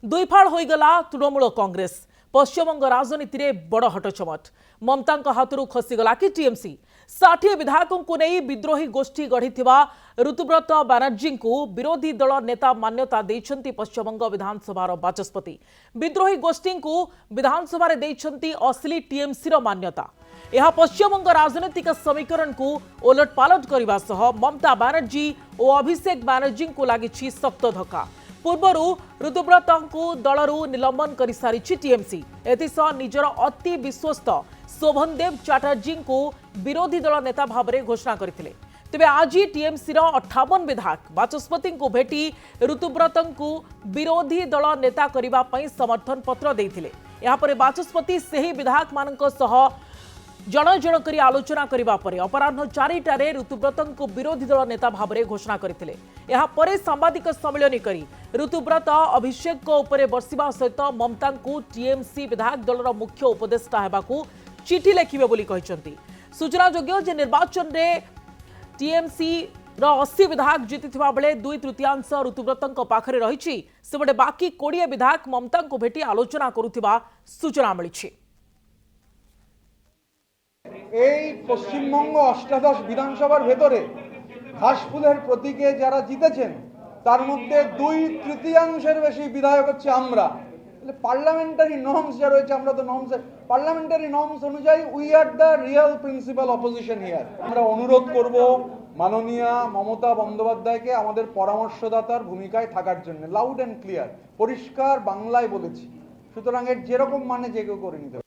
दुईफाड़ हो गला तृणमूल कांग्रेस पश्चिमबंग राजनीति में बड़ हटचमट ममता हाथरू खसीगला कि टीएमसी 60 विधायकों को नहीं विद्रोही गोष्ठी गढ़ी ऋतुव्रत बानर्जी को विरोधी दल नेता मान्यता देइछंती पश्चिमबंग विधानसभा बाचस्पति विद्रोही गोष्ठी को विधानसभा असली टीएमसी मान्यता यह पश्चिमबंग राजनीतिक समीकरण को ओलटपालट करने सह ममता बानर्जी और अभिषेक बानर्जी को लगी शक्त धक्का पूर्वर ऋतुव्रत को दलरू निलंबन कर सारी टीएमसी एसह निजर अति विश्वस्त शोभनदेव चैटर्जी को विरोधी दल नेता भाव में घोषणा करते तेबे आज टीएमसी 58 विधायक बाचस्पति को भेटी ऋतुव्रत को विरोधी दल नेता करने समर्थन पत्र देते यापर बाचस्पति से विधायक मान जन जन करी आलोचना करने पर अपराह 4टारे ऋतुव्रत को विरोधी दल नेता भाव में घोषणा करते सांबादिक सम्मेलन कर ऋतुव्रत अभिषेक उपरे बर्षिबा सहित ममता को टीएमसी विधायक दलर मुख्य उपदेष्टा होगाकू चिठी लिखिबे बोली कहिसंती। सूचनायोग्य जे निर्वाचन में टीएमसी 80 विधायक जीतिथिबा बेले 2/3 ऋतुव्रत पाखरे रही सेबडे बाकी 20 विधायक ममता को भेटी आलोचना करुथिबा सूचना मिली। এই পশ্চিমবঙ্গ অষ্টাদশ বিধানসভার ভেতরে ঘাসফুলের প্রতীকে যারা জিতেছেন তার মধ্যে 2/3 বেশি বিধায়ক হচ্ছে আমরা। পার্লামেন্টারি নর্মস যা রয়েছে আমরা তো নর্মস পার্লামেন্টারি নর্মস অনুযায়ী we are the real principal opposition here. আমরা অনুরোধ করব মাননীয়া মমতা বন্দ্যোপাধ্যায়কে আমাদের পরামর্শদাতার ভূমিকায় থাকার জন্য। লাউড অ্যান্ড ক্লিয়ার পরিষ্কার বাংলায় বলেছি, সুতরাং এর যেরকম মানে যে কেউ করে নিতে